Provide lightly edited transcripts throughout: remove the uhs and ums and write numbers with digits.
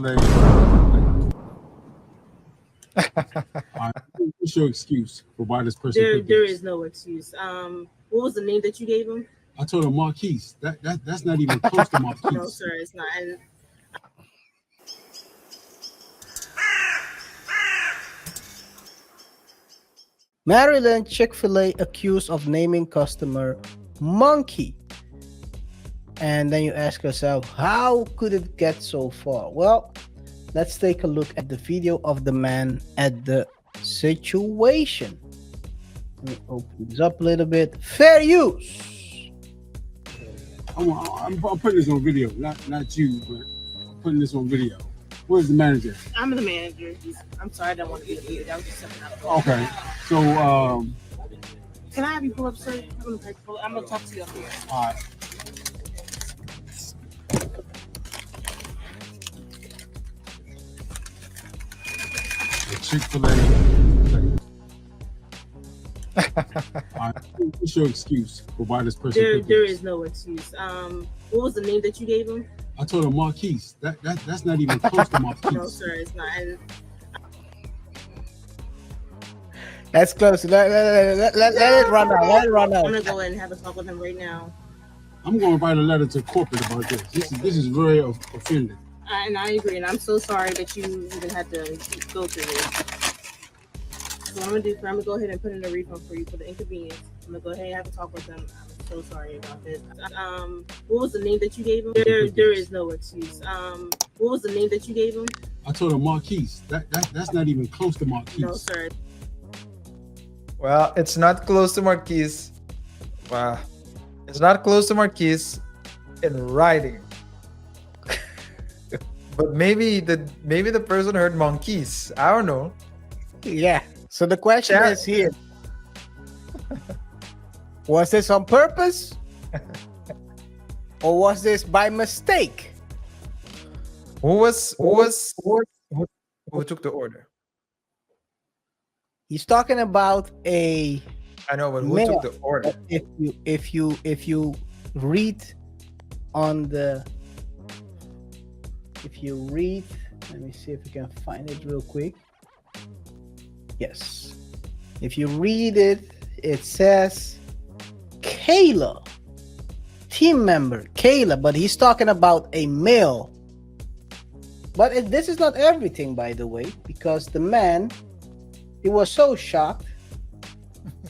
What's your excuse for why this person There, picked there this? is no excuse. What was the name that you gave him? I told him Marquise. That's not even close to Marquise. No, sir, it's not. And Maryland Chick-fil-A accused of naming customer monkey. And then you ask yourself, how could it get so far? Well, let's take a look at the video of the man at the situation. Let me open this up a little bit. Fair use. I'm putting this on video, not you, but I'm putting this on video. Where's the manager? I'm the manager. I'm sorry, I don't want to be the lead. I was just stepping out. Okay, so Can I have you pull up, sir? I'm gonna talk to you up here. all right. The Chick-fil-A. What's your excuse for why this person picked There this? is no excuse. What was the name that you gave him? I told him Marquise. That's not even close to Marquise. No, sir, it's not. And That's close. Let it run out. Let it run I'm out. gonna go ahead and have a talk with him right now. I'm going to write a letter to corporate about this. This is very offending. And I agree, and I'm so sorry that you even had to go through this. So I'm gonna go ahead and put in a refund for you for the inconvenience. I'm gonna go ahead and have a talk with them. I'm so sorry about this. What was the name that you gave him? There is no excuse. What was the name that you gave him? I told him Marquise. That's not even close to Marquise. No, sir. Well, it's not close to Marquise. Wow. It's not close to Marquise in writing. But maybe the person heard monkeys. I don't know. Yeah. So the question is here. Was this on purpose? Or was this by mistake? Who took the order? He's talking about a I know, but who male. took the order? If you read on the let me see if we can find it real quick. Yes. If you read it, it says Kayla, team member Kayla, but he's talking about a male. But this is not everything, by the way, because the man, he was so shocked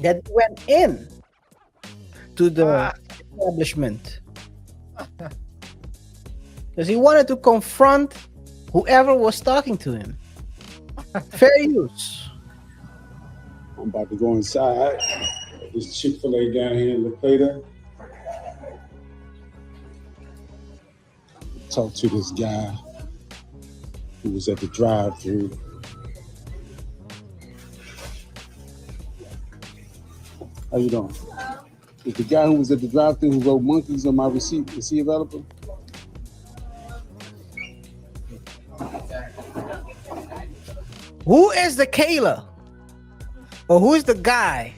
that he went in to the establishment because he wanted to confront whoever was talking to him. Fair use. I'm about to go inside. This Chick-fil-A down here in La Plata. Talk to this guy who was at the drive-thru. How you doing? Is the guy who was at the drive-thru who wrote monkeys on my receipt, is he available? Who is the Kayla? Or who is the guy?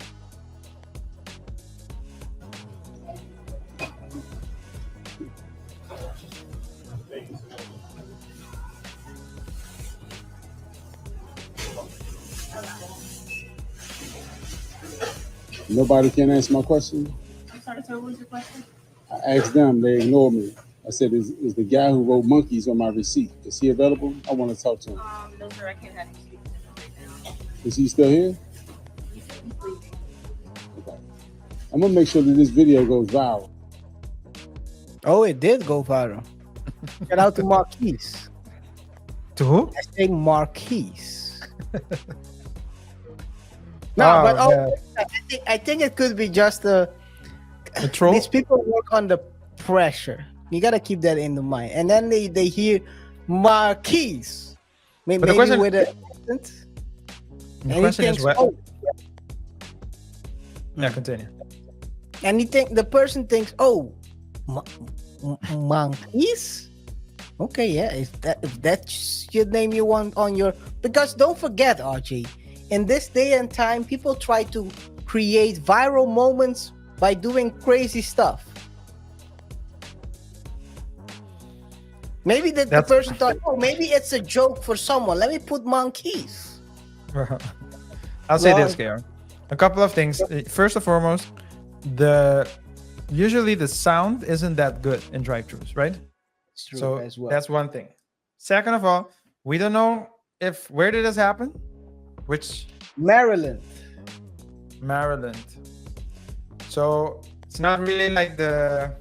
Nobody can answer my question? I'm sorry, sir. What was your question? I asked them, they ignored me. I said, is the guy who wrote monkeys on my receipt, is he available? I want to talk to him. No, sir. I can't have you speak to him right now. Is he still here? He's leaving. Okay. I'm gonna make sure that this video goes viral. Oh, it did go viral. Shout out to Marquise. To who? I say Marquise. No, but I think it could be just the troll. these people work under pressure. You gotta keep that in the mind. And then they hear Marquise. Maybe the question- with an accent. The And question he is thinks, what? oh, Yeah, continue. and the person thinks, oh, monkeys. Okay, yeah, if that's your name you want on your, because don't forget, RJ, in this day and time, people try to create viral moments by doing crazy stuff. Maybe the That's- person thought, oh, maybe it's a joke for someone. Let me put monkeys. I'll say Well- this, KaiR. A couple of things. First and foremost, usually the sound isn't that good in drive-thrus, right? It's true So as well. that's one thing. Second of all, we don't know where did this happen? Which Maryland. Maryland. So it's not really like the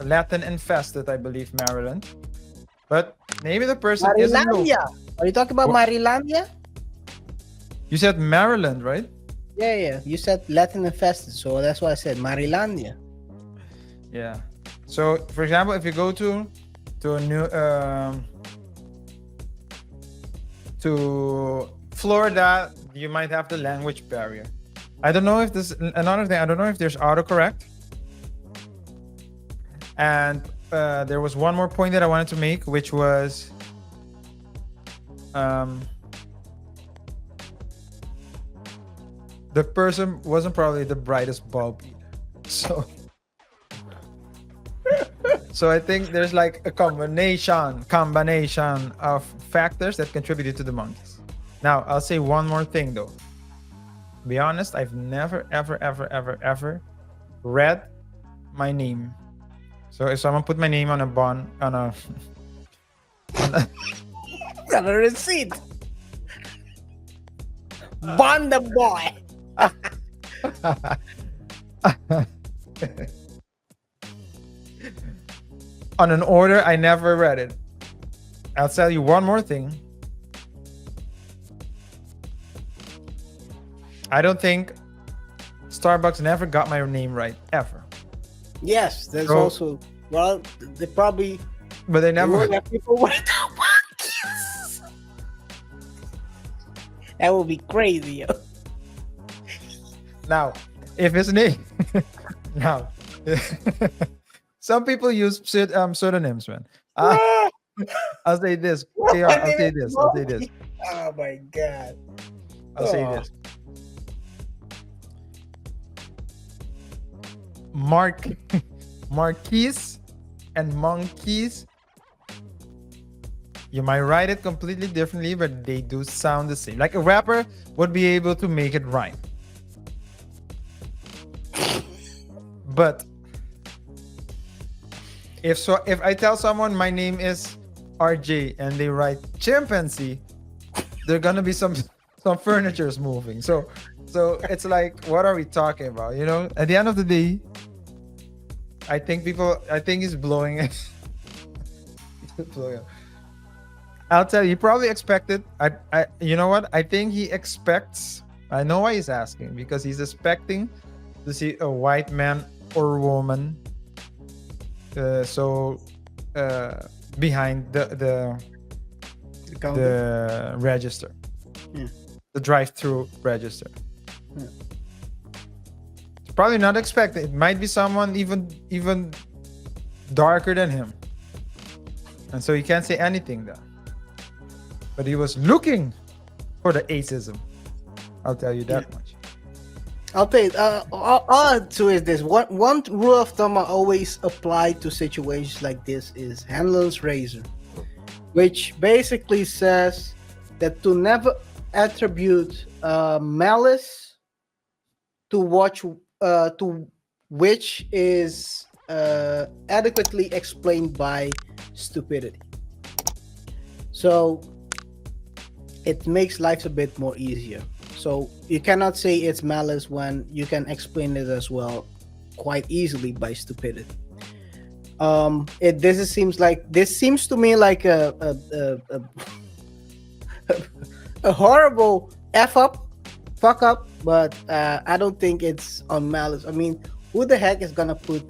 Latin infested, I believe, Maryland. But maybe the person isn't local. Marilandia. Are you talking about What? Marilandia? You said Maryland, right? Yeah. You said Latin infested, so that's why I said Marilandia. Yeah. So, for example, if you go to a new to Florida, you might have the language barrier. I don't know if this another thing. I don't know if there's autocorrect. And there was one more point that I wanted to make, which was the person wasn't probably the brightest bulb either. So I think there's like a combination of factors that contributed to the monkeys. Now I'll say one more thing though. To be honest, I've never ever read my name. So if someone put my name on a bond on a Got a receipt. Bond the boy. on an order, I never read it. I'll tell you one more thing. I don't think Starbucks never got my name right ever. Yes, there's So- also, well, they probably But they never. would have people without monkeys. That would be crazy, yo. Now, if his name, now, some people use pseudonyms, man. I'll say this. KR, I'll say this. I'll say this. Oh my god. I'll say Oh. this. Marquise and monkeys. You might write it completely differently, but they do sound the same. Like a rapper would be able to make it rhyme. But if I tell someone my name is RJ and they write chimpanzee, there gonna be some furniture's moving. So it's like, what are we talking about? You know, at the end of the day, I think he's blowing it. He's blowing it. I'll tell you, he probably expected. You know what? I think he expects. I know why he's asking, because he's expecting to see a white man or woman. Behind the register, Yeah. the drive-through register. Yeah. It's probably not expected. It might be someone even darker than him, and so he can't say anything there. But he was looking for the ageism. I'll tell you that much. I'll tell you, all I have to is this. One rule of thumb I always apply to situations like this is Hanlon's razor, which basically says that to never attribute malice to which is adequately explained by stupidity. So it makes life a bit more easier. So you cannot say it's malice when you can explain it as well quite easily by stupidity. This seems to me like a horrible fuck up, but I don't think it's on malice. I mean, who the heck is gonna put?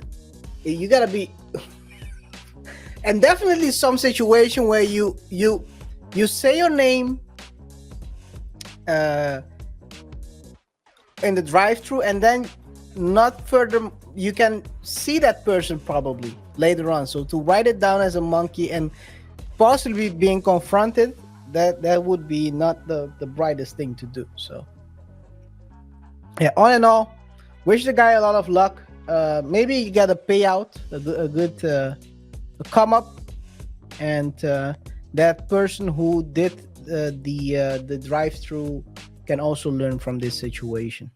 You gotta be, and definitely some situation where you say your name in the drive-through, and then not further you can see that person probably later on. So to write it down as a monkey and possibly being confronted, that would be not the brightest thing to do. So yeah, all in all, wish the guy a lot of luck. Maybe you got a payout, a come up, and that person who did the drive-through can also learn from this situation.